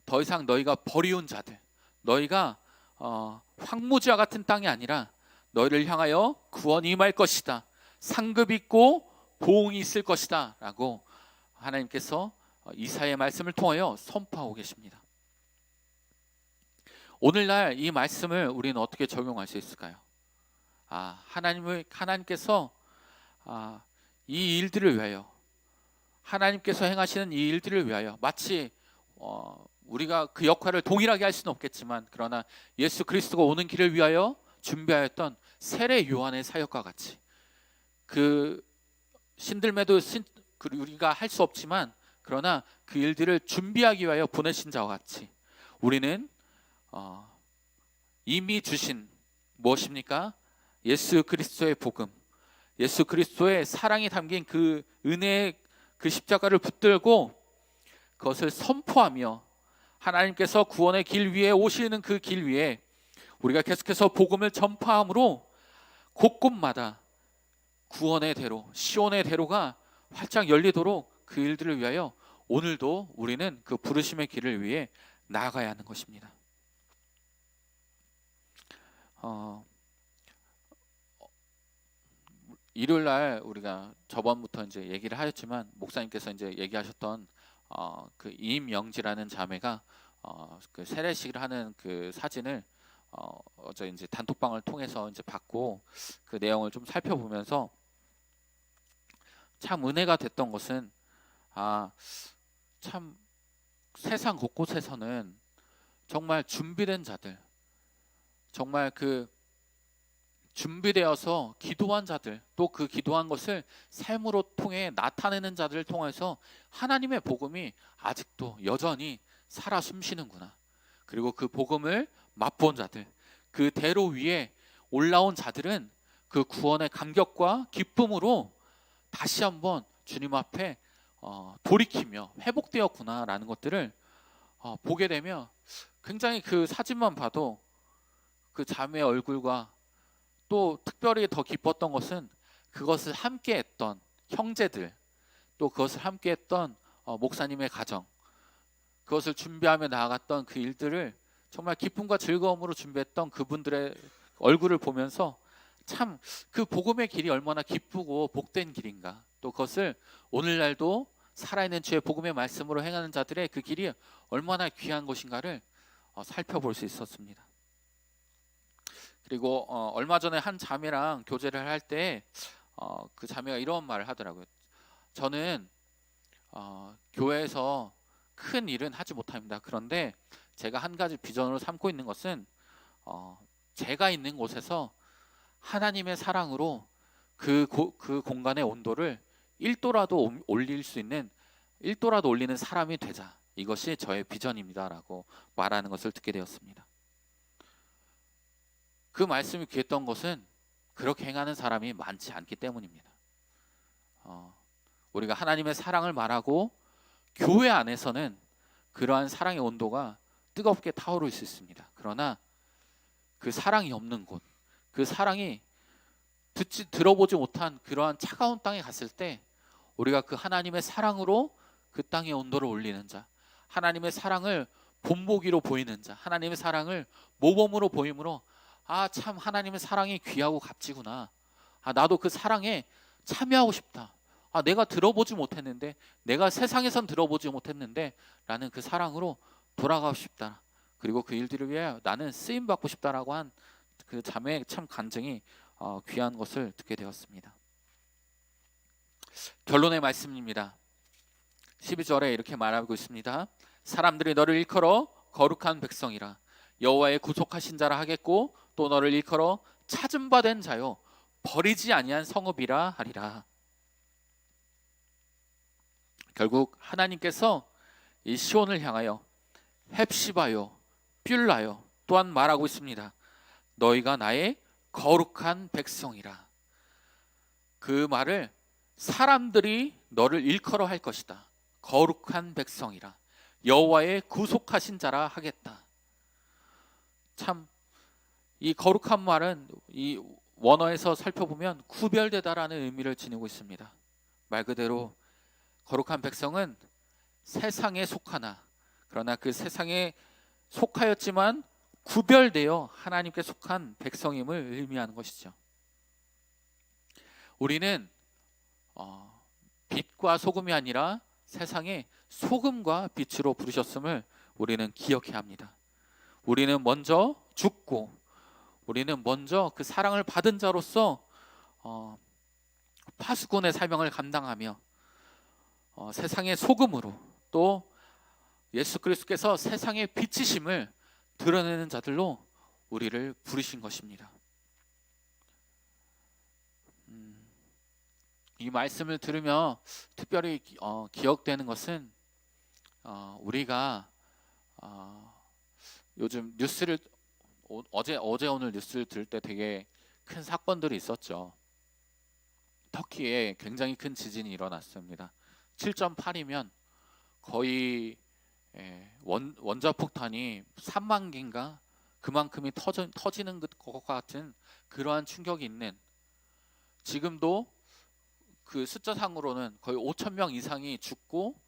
더 이상 너희가 버리운 자들, 너희가 황무지와 같은 땅이 아니라 너희를 향하여 구원이 임할 것이다, 상급 있고 보응이 있을 것이다 라고 하나님께서 이사야의 말씀을 통하여 선포하고 계십니다. 오늘날 이 말씀을 우리는 어떻게 적용할 수 있을까요? 하나님께서 이 일들을 위하여, 하나님께서 행하시는 이 일들을 위하여, 마치 우리가 그 역할을 동일하게 할 수는 없겠지만, 그러나 예수 그리스도가 오는 길을 위하여 준비하였던 세례 요한의 사역과 같이, 그 신들매도 우리가 할 수 없지만 그러나 그 일들을 준비하기 위하여 보내신 자와 같이 우리는 이미 주신 무엇입니까? 예수 그리스도의 복음, 예수 그리스도의 사랑이 담긴 그 은혜의 그 십자가를 붙들고 그것을 선포하며, 하나님께서 구원의 길 위에 오시는 그 길 위에 우리가 계속해서 복음을 전파함으로 곳곳마다 구원의 대로, 시온의 대로가 활짝 열리도록 그 일들을 위하여 오늘도 우리는 그 부르심의 길을 위해 나아가야 하는 것입니다. 일요일 날 우리가 저번부터 이제 얘기를 하였지만 목사님께서 이제 얘기하셨던 그 임영지라는 자매가 그 세례식을 하는 그 사진을 어제 이제 단톡방을 통해서 이제 받고 그 내용을 좀 살펴보면서 참 은혜가 됐던 것은 참 세상 곳곳에서는 정말 준비된 자들, 정말 그 준비되어서 기도한 자들, 또 그 기도한 것을 삶으로 통해 나타내는 자들을 통해서 하나님의 복음이 아직도 여전히 살아 숨쉬는구나. 그리고 그 복음을 맛본 자들, 그 대로 위에 올라온 자들은 그 구원의 감격과 기쁨으로 다시 한번 주님 앞에 돌이키며 회복되었구나라는 것들을 보게 되면 굉장히 그 사진만 봐도 그 자매의 얼굴과 또 특별히 더 기뻤던 것은 그것을 함께했던 형제들, 또 그것을 함께했던 목사님의 가정, 그것을 준비하며 나아갔던 그 일들을 정말 기쁨과 즐거움으로 준비했던 그분들의 얼굴을 보면서 참 그 복음의 길이 얼마나 기쁘고 복된 길인가, 또 그것을 오늘날도 살아있는 주의 복음의 말씀으로 행하는 자들의 그 길이 얼마나 귀한 것인가를 살펴볼 수 있었습니다. 그리고 얼마 전에 한 자매랑 교제를 할 때 그 자매가 이런 말을 하더라고요. 저는 교회에서 큰 일은 하지 못합니다. 그런데 제가 한 가지 비전으로 삼고 있는 것은 제가 있는 곳에서 하나님의 사랑으로 그 공간의 온도를 1도라도 올릴 수 있는 1도라도 올리는 사람이 되자. 이것이 저의 비전입니다라고 말하는 것을 듣게 되었습니다. 그 말씀이 귀했던 것은 그렇게 행하는 사람이 많지 않기 때문입니다. 우리가 하나님의 사랑을 말하고 교회 안에서는 그러한 사랑의 온도가 뜨겁게 타오를 수 있습니다. 그러나 그 사랑이 없는 곳, 그 사랑이 들어보지 못한 그러한 차가운 땅에 갔을 때 우리가 그 하나님의 사랑으로 그 땅의 온도를 올리는 자, 하나님의 사랑을 본보기로 보이는 자, 하나님의 사랑을 모범으로 보임으로 참 하나님의 사랑이 귀하고 값지구나. 나도 그 사랑에 참여하고 싶다. 내가 들어보지 못했는데, 내가 세상에선 들어보지 못했는데 라는 그 사랑으로 돌아가고 싶다. 그리고 그 일들을 위해 나는 쓰임 받고 싶다라고 한 그 자매의 참 간증이 귀한 것을 듣게 되었습니다. 결론의 말씀입니다. 12절에 이렇게 말하고 있습니다. 사람들이 너를 일컬어 거룩한 백성이라, 여호와의 구속하신 자라 하겠고, 또 너를 일컬어 찾은 바 된 자요 버리지 아니한 성읍이라 하리라. 결국 하나님께서 이 시온을 향하여 헵시바요 뷸라요 또한 말하고 있습니다. 너희가 나의 거룩한 백성이라. 그 말을 사람들이 너를 일컬어 할 것이다. 거룩한 백성이라, 여호와의 구속하신 자라 하겠다. 참 이 거룩한 말은 이 원어에서 살펴보면 구별되다라는 의미를 지니고 있습니다. 말 그대로 거룩한 백성은 세상에 속하나, 그러나 그 세상에 속하였지만 구별되어 하나님께 속한 백성임을 의미하는 것이죠. 우리는 빛과 소금이 아니라 세상에 소금과 빛으로 부르셨음을 우리는 기억해야 합니다. 우리는 먼저 죽고, 우리는 먼저 그 사랑을 받은 자로서 파수꾼의 사명을 감당하며 세상의 소금으로, 또 예수 그리스도께서 세상의 빛이심을 드러내는 자들로 우리를 부르신 것입니다. 이 말씀을 들으며 특별히 기억되는 것은 우리가 요즘 뉴스를 어제 오늘 뉴스를 들을 때 되게 큰 사건들이 있었죠. 터키에 굉장히 큰 지진이 일어났습니다. 7.8이면 거의 원자폭탄이 3만 개인가 그만큼이 터지는 것 같은 그러한 충격이 있는, 지금도 그 숫자상으로는 거의 5천 명 이상이 죽고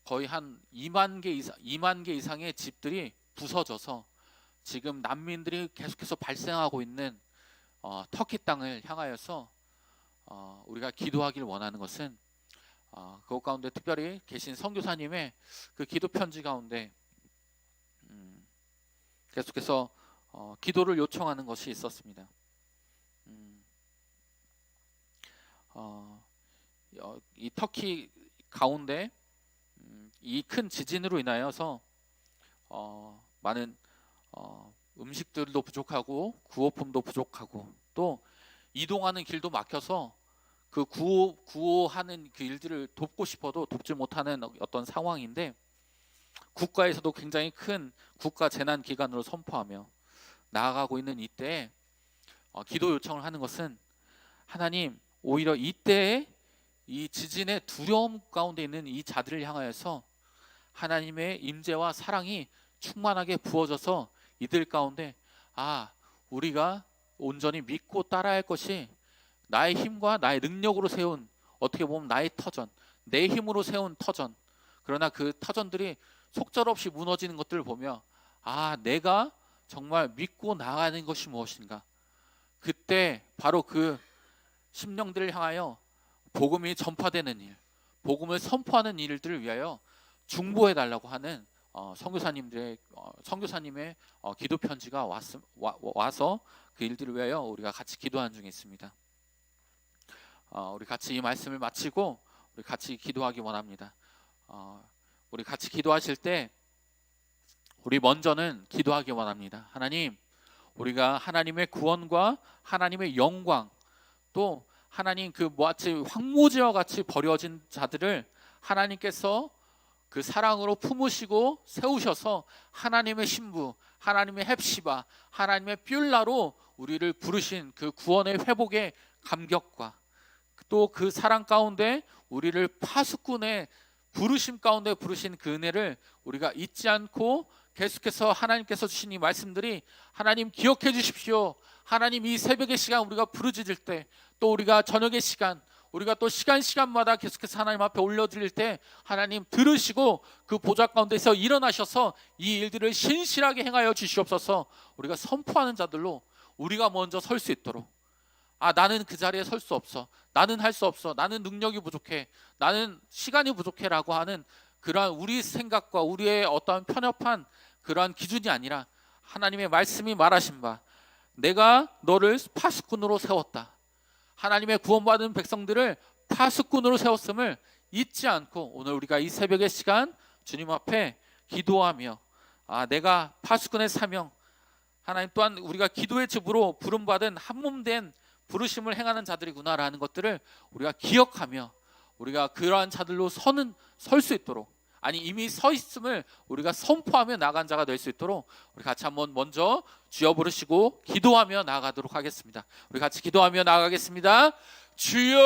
거의 한 2만 개 이상의 집들이 부서져서 지금 난민들이 계속해서 발생하고 있는 터키 땅을 향하여서 우리가 기도하기를 원하는 것은 그것 가운데 특별히 계신 선교사님의 그 기도 편지 가운데 계속해서 기도를 요청하는 것이 있었습니다. 이 터키 가운데 이 큰 지진으로 인하여서 많은 음식들도 부족하고 구호품도 부족하고 또 이동하는 길도 막혀서 그 구호하는 그 일들을 돕고 싶어도 돕지 못하는 어떤 상황인데, 국가에서도 굉장히 큰 국가 재난 기간으로 선포하며 나아가고 있는 이때에 기도 요청을 하는 것은, 하나님, 오히려 이때에 이 지진의 두려움 가운데 있는 이 자들을 향하여서 하나님의 임재와 사랑이 충만하게 부어져서 이들 가운데 우리가 온전히 믿고 따라야 할 것이 나의 힘과 나의 능력으로 세운, 어떻게 보면 나의 터전, 내 힘으로 세운 터전, 그러나 그 터전들이 속절없이 무너지는 것들을 보며 내가 정말 믿고 나아가는 것이 무엇인가, 그때 바로 그 심령들을 향하여 복음이 전파되는 일, 복음을 선포하는 일들을 위하여 중보해 달라고 하는 선교사님의 기도 편지가 와서 그 일들을 위하여 우리가 같이 기도하는 중에 있습니다. 우리 같이 이 말씀을 마치고 우리 같이 기도하기 원합니다. 우리 같이 기도하실 때 우리 먼저는 기도하기 원합니다. 하나님, 우리가 하나님의 구원과 하나님의 영광, 또 하나님 그 마치 황무지와 같이 버려진 자들을 하나님께서 그 사랑으로 품으시고 세우셔서 하나님의 신부, 하나님의 헵시바, 하나님의 뷸라로 우리를 부르신 그 구원의 회복의 감격과 또 그 사랑 가운데 우리를 파수꾼의 부르심 가운데 부르신 그 은혜를 우리가 잊지 않고 계속해서 하나님께서 주신 이 말씀들이, 하나님 기억해 주십시오. 하나님, 이 새벽의 시간 우리가 부르짖을 때, 또 우리가 저녁의 시간, 우리가 또 시간마다 계속해서 하나님 앞에 올려드릴 때 하나님 들으시고 그 보좌 가운데서 일어나셔서 이 일들을 신실하게 행하여 주시옵소서. 우리가 선포하는 자들로 우리가 먼저 설 수 있도록, 나는 그 자리에 설 수 없어, 나는 할 수 없어, 나는 능력이 부족해, 나는 시간이 부족해 라고 하는 그러한 우리 생각과 우리의 어떠한 편협한 그러한 기준이 아니라, 하나님의 말씀이 말하신 바, 내가 너를 파수꾼으로 세웠다, 하나님의 구원받은 백성들을 파수꾼으로 세웠음을 잊지 않고 오늘 우리가 이 새벽의 시간 주님 앞에 기도하며 내가 파수꾼의 사명, 하나님 또한 우리가 기도의 집으로 부름받은 한몸된 부르심을 행하는 자들이구나라는 것들을 우리가 기억하며 우리가 그러한 자들로 설 수 있도록, 이미 서 있음을 우리가 선포하며 나간 자가 될 수 있도록 우리 같이 한번 먼저 주여 부르시고 기도하며 나아가도록 하겠습니다. 우리 같이 기도하며 나아가겠습니다. 주여,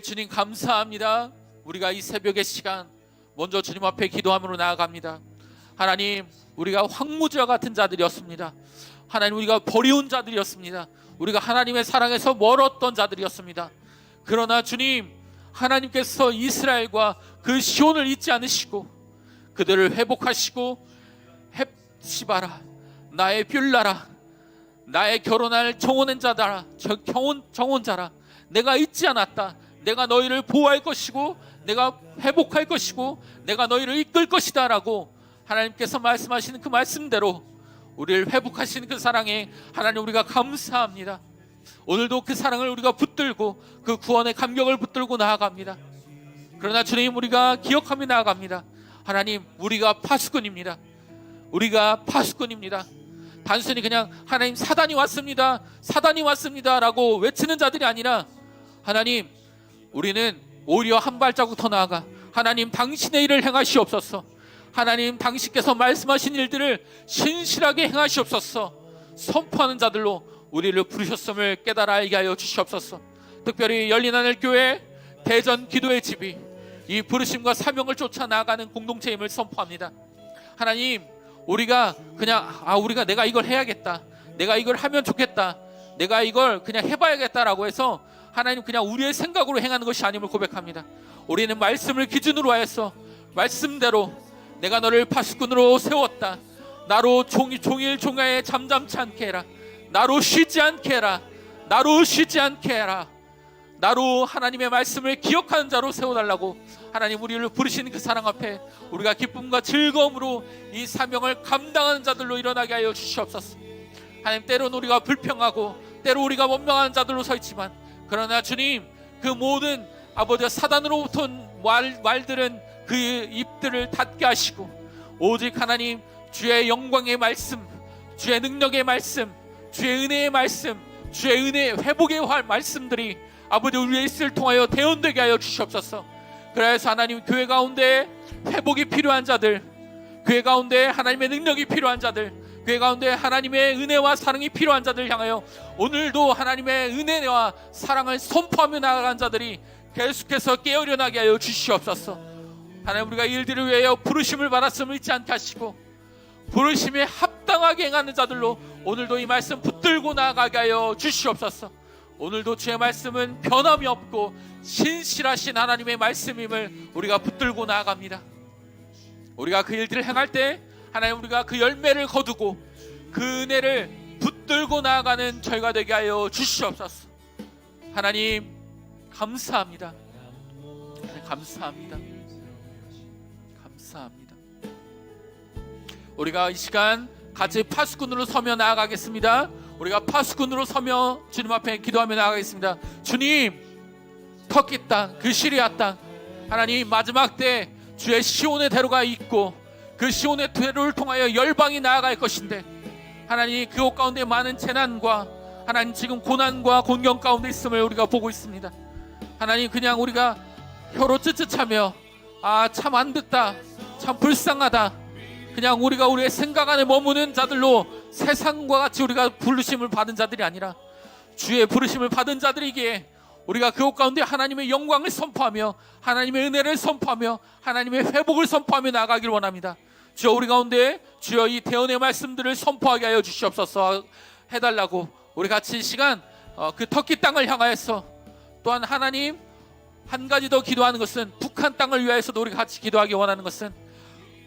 주님 감사합니다. 우리가 이 새벽의 시간 먼저 주님 앞에 기도함으로 나아갑니다. 하나님, 우리가 황무지와 같은 자들이었습니다. 하나님, 우리가 버리운 자들이었습니다. 우리가 하나님의 사랑에서 멀었던 자들이었습니다. 그러나 주님, 하나님께서 이스라엘과 그 시온을 잊지 않으시고 그들을 회복하시고, 헵시바라, 나의 뷸라라, 나의 결혼할 정혼자라, 정혼자라, 내가 잊지 않았다. 내가 너희를 보호할 것이고 내가 회복할 것이고 내가 너희를 이끌 것이다 라고 하나님께서 말씀하시는 그 말씀대로 우리를 회복하시는 그 사랑에 하나님 우리가 감사합니다. 오늘도 그 사랑을 우리가 붙들고 그 구원의 감격을 붙들고 나아갑니다. 그러나 주님, 우리가 기억하며 나아갑니다. 하나님, 우리가 파수꾼입니다. 우리가 파수꾼입니다. 단순히 그냥 하나님 사단이 왔습니다, 사단이 왔습니다 라고 외치는 자들이 아니라, 하나님, 우리는 오히려 한 발자국 더 나아가 하나님 당신의 일을 행하시옵소서. 하나님 당신께서 말씀하신 일들을 신실하게 행하시옵소서. 선포하는 자들로 우리를 부르셨음을 깨달아 알게 하여 주시옵소서. 특별히 열린하늘교회 대전 기도의 집이 이 부르심과 사명을 쫓아 나아가는 공동체임을 선포합니다. 하나님, 우리가 그냥 우리가 내가 이걸 해야겠다, 내가 이걸 하면 좋겠다, 내가 이걸 그냥 해봐야겠다라고 해서 하나님 그냥 우리의 생각으로 행하는 것이 아님을 고백합니다. 우리는 말씀을 기준으로 하여서 말씀대로 내가 너를 파수꾼으로 세웠다, 나로 종일 종야에 잠잠치 않게 해라, 나로 쉬지 않게 해라, 나로 쉬지 않게 해라, 나로 하나님의 말씀을 기억하는 자로 세워달라고 하나님 우리를 부르시는 그 사랑 앞에 우리가 기쁨과 즐거움으로 이 사명을 감당하는 자들로 일어나게 하여 주시옵소서. 하나님, 때로는 우리가 불평하고 때로 우리가 원망하는 자들로 서 있지만, 그러나 주님, 그 모든 아버지 사단으로부터 온 말들은 그 입들을 닫게 하시고, 오직 하나님 주의 영광의 말씀, 주의 능력의 말씀, 주의 은혜의 말씀, 주의 은혜의 회복의 말씀들이 아버지 우리의 입술을 통하여 대언되게 하여 주시옵소서. 그래서 하나님, 교회 가운데 회복이 필요한 자들, 교회 가운데 하나님의 능력이 필요한 자들, 교회 가운데 하나님의 은혜와 사랑이 필요한 자들 향하여 오늘도 하나님의 은혜와 사랑을 선포하며 나아간 자들이 계속해서 깨어려나게 하여 주시옵소서. 하나님, 우리가 이 일들을 위하여 부르심을 받았음을 잊지 않게 하시고, 부르심에 합당하게 행하는 자들로 오늘도 이 말씀 붙들고 나아가게 하여 주시옵소서. 오늘도 주의 말씀은 변함이 없고 신실하신 하나님의 말씀임을 우리가 붙들고 나아갑니다. 우리가 그 일들을 행할 때 하나님, 우리가 그 열매를 거두고 그 은혜를 붙들고 나아가는 저희가 되게 하여 주시옵소서. 하나님, 감사합니다. 감사합니다. 감사합니다. 우리가 이 시간 같이 파수꾼으로 서며 나아가겠습니다. 우리가 파수꾼으로 서며 주님 앞에 기도하며 나아가겠습니다. 주님, 터키 땅, 그 시리아 땅, 하나님 마지막 때 주의 시온의 대로가 있고 그 시온의 대로를 통하여 열방이 나아갈 것인데, 하나님 그곳 가운데 많은 재난과 하나님 지금 고난과 곤경 가운데 있음을 우리가 보고 있습니다. 하나님, 그냥 우리가 혀로 쯧쯧하며 참 안 됐다, 참 불쌍하다, 그냥 우리가 우리의 생각 안에 머무는 자들로 세상과 같이 우리가 부르심을 받은 자들이 아니라 주의 부르심을 받은 자들이기에 우리가 그곳 가운데 하나님의 영광을 선포하며 하나님의 은혜를 선포하며 하나님의 회복을 선포하며 나아가길 원합니다. 주여, 우리 가운데 주여 이 대언의 말씀들을 선포하게 하여 주시옵소서 해달라고 우리 같이 이 시간 그 터키 땅을 향하여서, 또한 하나님 한 가지 더 기도하는 것은 북한 땅을 위하여서도 우리가 같이 기도하기 원하는 것은,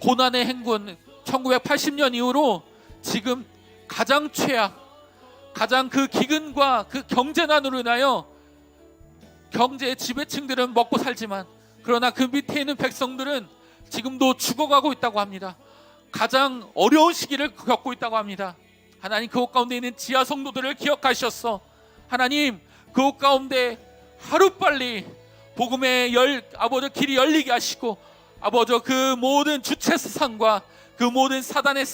고난의 행군 1980년 이후로 지금 가장 최악, 가장 그 기근과 그 경제난으로 인하여 경제의 지배층들은 먹고 살지만, 그러나 그 밑에 있는 백성들은 지금도 죽어가고 있다고 합니다. 가장 어려운 시기를 겪고 있다고 합니다. 하나님, 그곳 가운데 있는 지하 성도들을 기억하셔서 하나님 그곳 가운데 하루빨리 복음의 아버지 길이 열리게 하시고, 아버지 그 모든 주체 사상과 그 모든 사단의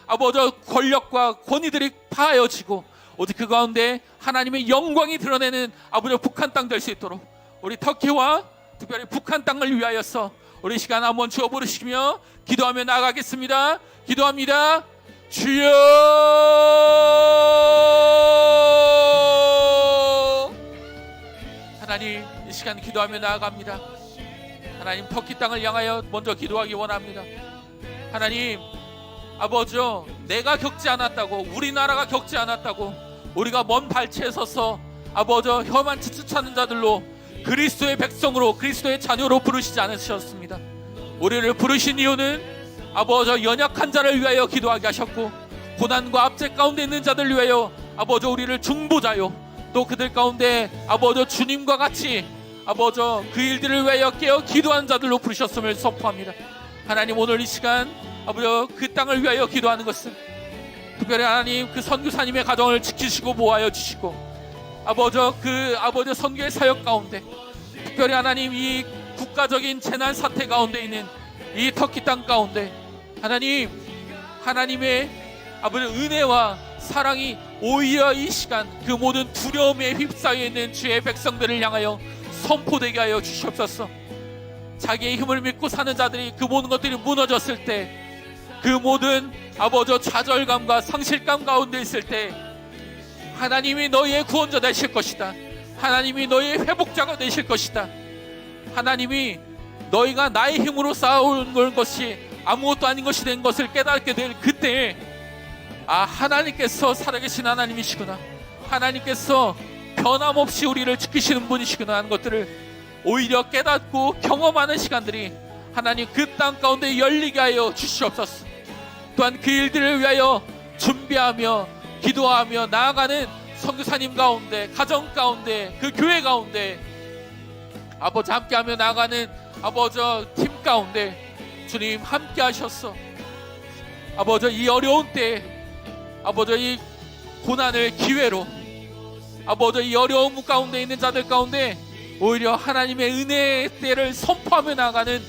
아버지 권력과 권위들이 파하여지고 오직 그 가운데 하나님의 영광이 드러내는 아버지 북한 땅 될 수 있도록, 우리 터키와 특별히 북한 땅을 위하여서 우리 시간 한번 주어 부르시며 기도하며 나아가겠습니다. 기도합니다. 주여, 하나님 이 시간 기도하며 나아갑니다. 하나님, 터키 땅을 향하여 먼저 기도하기 원합니다. 하나님 아버지, 내가 겪지 않았다고, 우리나라가 겪지 않았다고 우리가 먼 발치에 서서 아버지 혀만 츠츠차는 자들로 그리스도의 백성으로 그리스도의 자녀로 부르시지 않으셨습니다. 우리를 부르신 이유는 아버지 연약한 자를 위하여 기도하게 하셨고, 고난과 압제 가운데 있는 자들 위하여 아버지 우리를 중보자요, 또 그들 가운데 아버지 주님과 같이 아버지 그 일들을 위하여 깨어 기도하는 자들로 부르셨음을 선포합니다. 하나님, 오늘 이 시간 아버지 그 땅을 위하여 기도하는 것은 특별히 하나님 그 선교사님의 가정을 지키시고 보호하여 주시고, 아버지 선교의 사역 가운데 특별히 하나님 이 국가적인 재난 사태 가운데 있는 이 터키 땅 가운데 하나님, 하나님의 아버지 은혜와 사랑이 오히려 이 시간 그 모든 두려움에 휩싸여 있는 주의 백성들을 향하여 선포되게 하여 주시옵소서. 자기의 힘을 믿고 사는 자들이 그 모든 것들이 무너졌을 때, 그 모든 아버지 좌절감과 상실감 가운데 있을 때 하나님이 너희의 구원자 되실 것이다, 하나님이 너희의 회복자가 되실 것이다, 하나님이 너희가 나의 힘으로 쌓아온 것이 아무것도 아닌 것이 된 것을 깨닫게 될 그때, 하나님께서 살아계신 하나님이시구나, 하나님께서 변함없이 우리를 지키시는 분이시구나 하는 것들을 오히려 깨닫고 경험하는 시간들이 하나님 그 땅 가운데 열리게 하여 주시옵소서. 또한 그 일들을 위하여 준비하며 기도하며 나아가는 선교사님 가운데, 가정 가운데, 그 교회 가운데 아버지 함께하며 나아가는 아버지 팀 가운데 주님 함께 하셨어. 아버지 이 어려운 때에 아버지 이 고난을 기회로 아버지, 이 어려움 가운데 있는 자들 가운데 오히려 하나님의 은혜의 때를 선포하며 나가는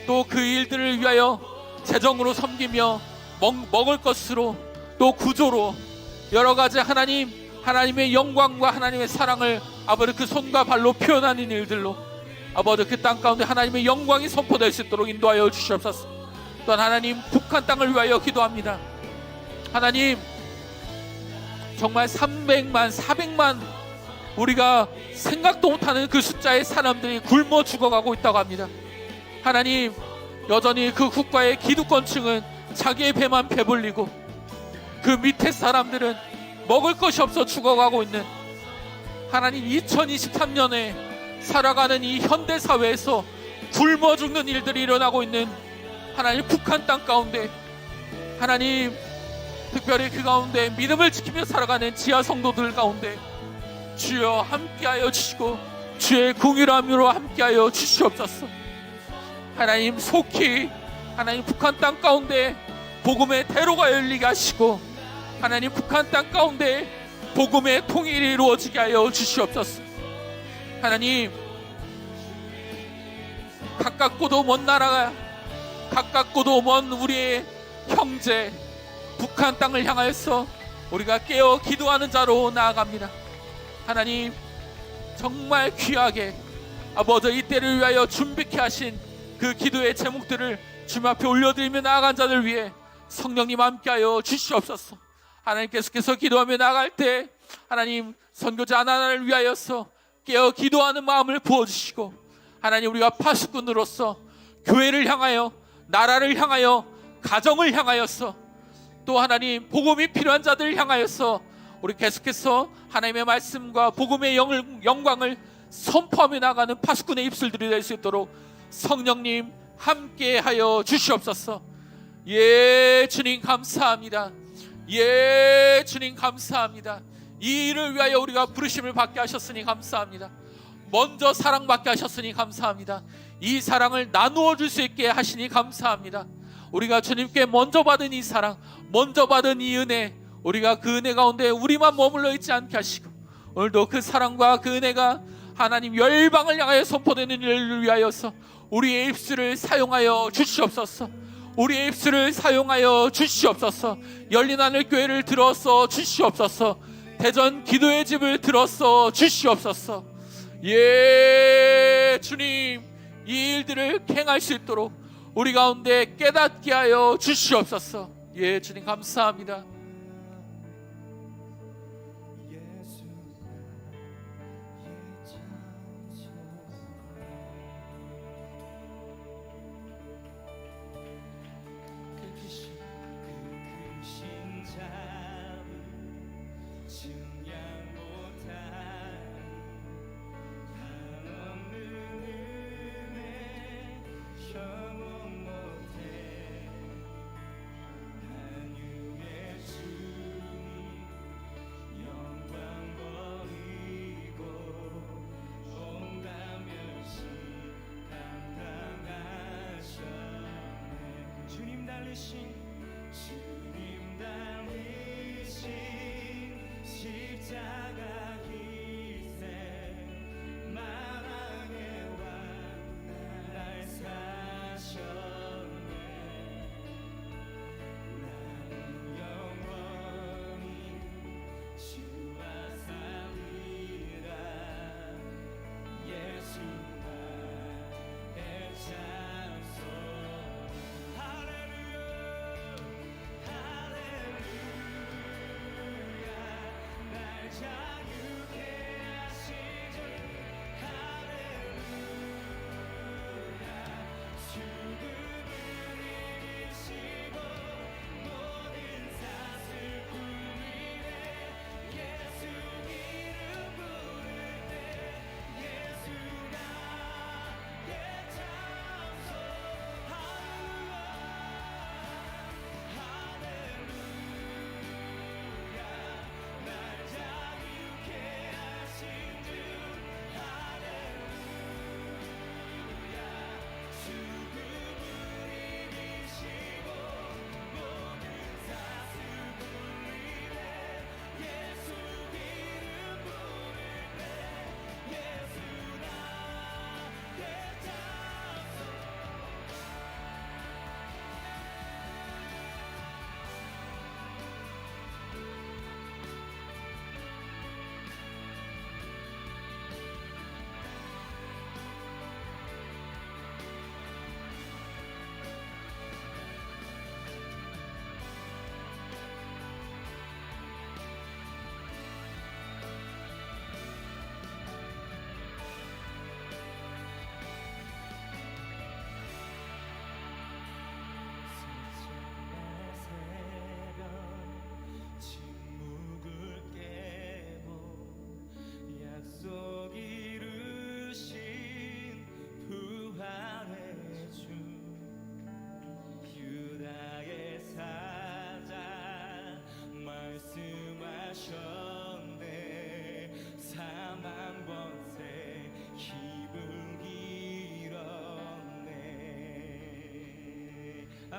또 그 일들을 위하여 재정으로 섬기며 먹을 것으로 또 구조로 여러 가지 하나님의 영광과 하나님의 사랑을 아버지 그 손과 발로 표현하는 일들로 아버지 그 땅 가운데 하나님의 영광이 선포될 수 있도록 인도하여 주시옵소서. 또한 하나님, 북한 땅을 위하여 기도합니다. 하나님, 정말 300만 400만 우리가 생각도 못하는 그 숫자의 사람들이 굶어 죽어가고 있다고 합니다. 하나님, 여전히 그 국가의 기득권층은 자기의 배만 배불리고 그 밑에 사람들은 먹을 것이 없어 죽어가고 있는, 하나님, 2023년에 살아가는 이 현대사회에서 굶어 죽는 일들이 일어나고 있는 하나님 북한 땅 가운데, 하나님 특별히 그 가운데 믿음을 지키며 살아가는 지하 성도들 가운데 주여 함께하여 주시고 주의 공의함으로 함께하여 주시옵소서. 하나님, 속히 하나님 북한 땅 가운데 복음의 대로가 열리게 하시고 하나님 북한 땅 가운데 복음의 통일이 이루어지게 하여 주시옵소서. 하나님, 가깝고도 먼 나라가, 가깝고도 먼 우리의 형제 북한 땅을 향하여서 우리가 깨어 기도하는 자로 나아갑니다. 하나님, 정말 귀하게 아버지 이 때를 위하여 준비케 하신 그 기도의 제목들을 주님 앞에 올려드리며 나아간 자들 위해 성령님 함께하여 주시옵소서. 하나님, 계속해서 기도하며 나아갈 때 하나님, 선교자 하나하나를 위하여서 깨어 기도하는 마음을 부어주시고 하나님, 우리가 파수꾼으로서 교회를 향하여, 나라를 향하여, 가정을 향하여서 또 하나님 복음이 필요한 자들을 향하여서 우리 계속해서 하나님의 말씀과 복음의 영광을 선포하며 나가는 파수꾼의 입술들이 될 수 있도록 성령님 함께하여 주시옵소서. 예, 주님 감사합니다. 예, 주님 감사합니다. 이 일을 위하여 우리가 부르심을 받게 하셨으니 감사합니다. 먼저 사랑받게 하셨으니 감사합니다. 이 사랑을 나누어 줄 수 있게 하시니 감사합니다. 우리가 주님께 먼저 받은 이 사랑, 먼저 받은 이 은혜, 우리가 그 은혜 가운데 우리만 머물러 있지 않게 하시고 오늘도 그 사랑과 그 은혜가 하나님 열방을 향하여 선포되는 일을 위하여서 우리의 입술을 사용하여 주시옵소서. 우리의 입술을 사용하여 주시옵소서. 열린 하늘 교회를 들어서 주시옵소서. 대전 기도의 집을 들어서 주시옵소서. 예, 주님, 이 일들을 행할 수 있도록 우리 가운데 깨닫게 하여 주시옵소서. 예, 주님 감사합니다. 주님 달리신 십자가 희생 마랑의 왕 날 사셨네. 나는 영원히 주와 살리라. 예수 나의 찬송. 할렐루야.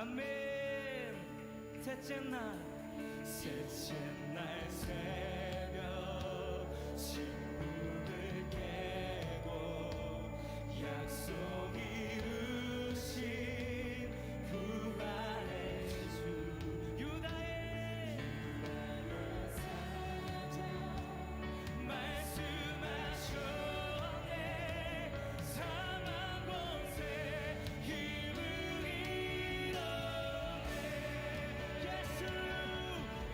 아멘. 셋째 날 새벽 친구들 깨고 약속 이루신 부활의 주 유다의 사자 말씀하셨네. 사망 권세 힘을 잃어내.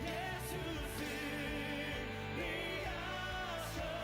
예수 승리하셨네.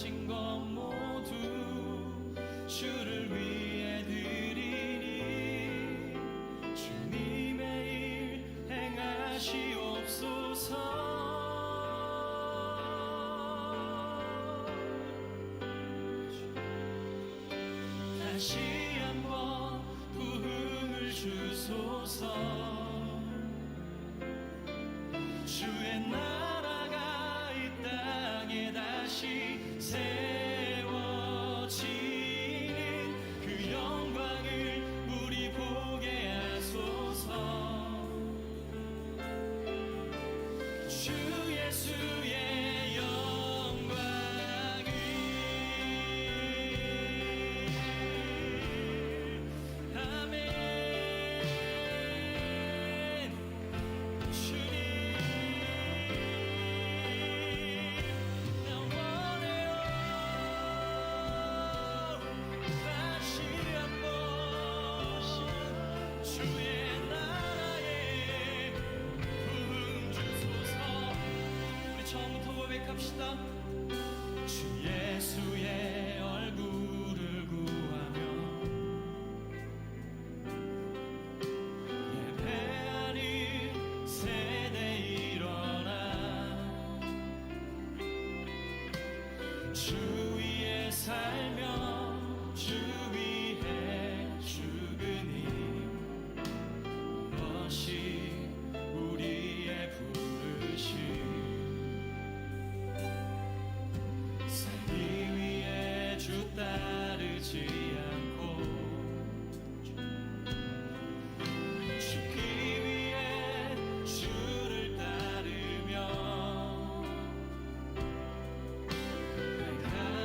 가진 것 모두 주를 위해 드리니 주님의 일 행하시옵소서. 다시 한번 부흥을 주소서. 주의 나라가 이 땅에 다시 세워지는 그 영광을 우리 보게 하소서. 주 예수의 영광을 아멘. 주님 나 원해요. 다시 한번 주의 나라에 부흥 주소서. 우리 처음부터 고백합시다. 주 예수의 얼굴을 구하며 예배하는 세대 일어나 주 위에 살며 주 위에 죽으니 무엇이 우리의 부르심. 살기 위해 주 따르지 않고 죽기 위해 주를 따르며 내가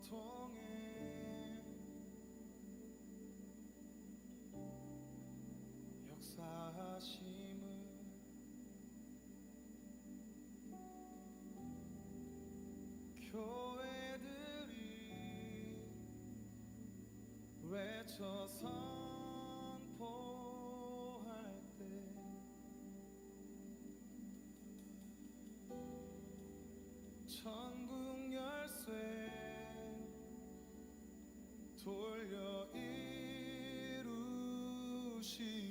통해 역사하심을 교회들이 외쳐 선포할 때 천국 열쇠 돌려 이루시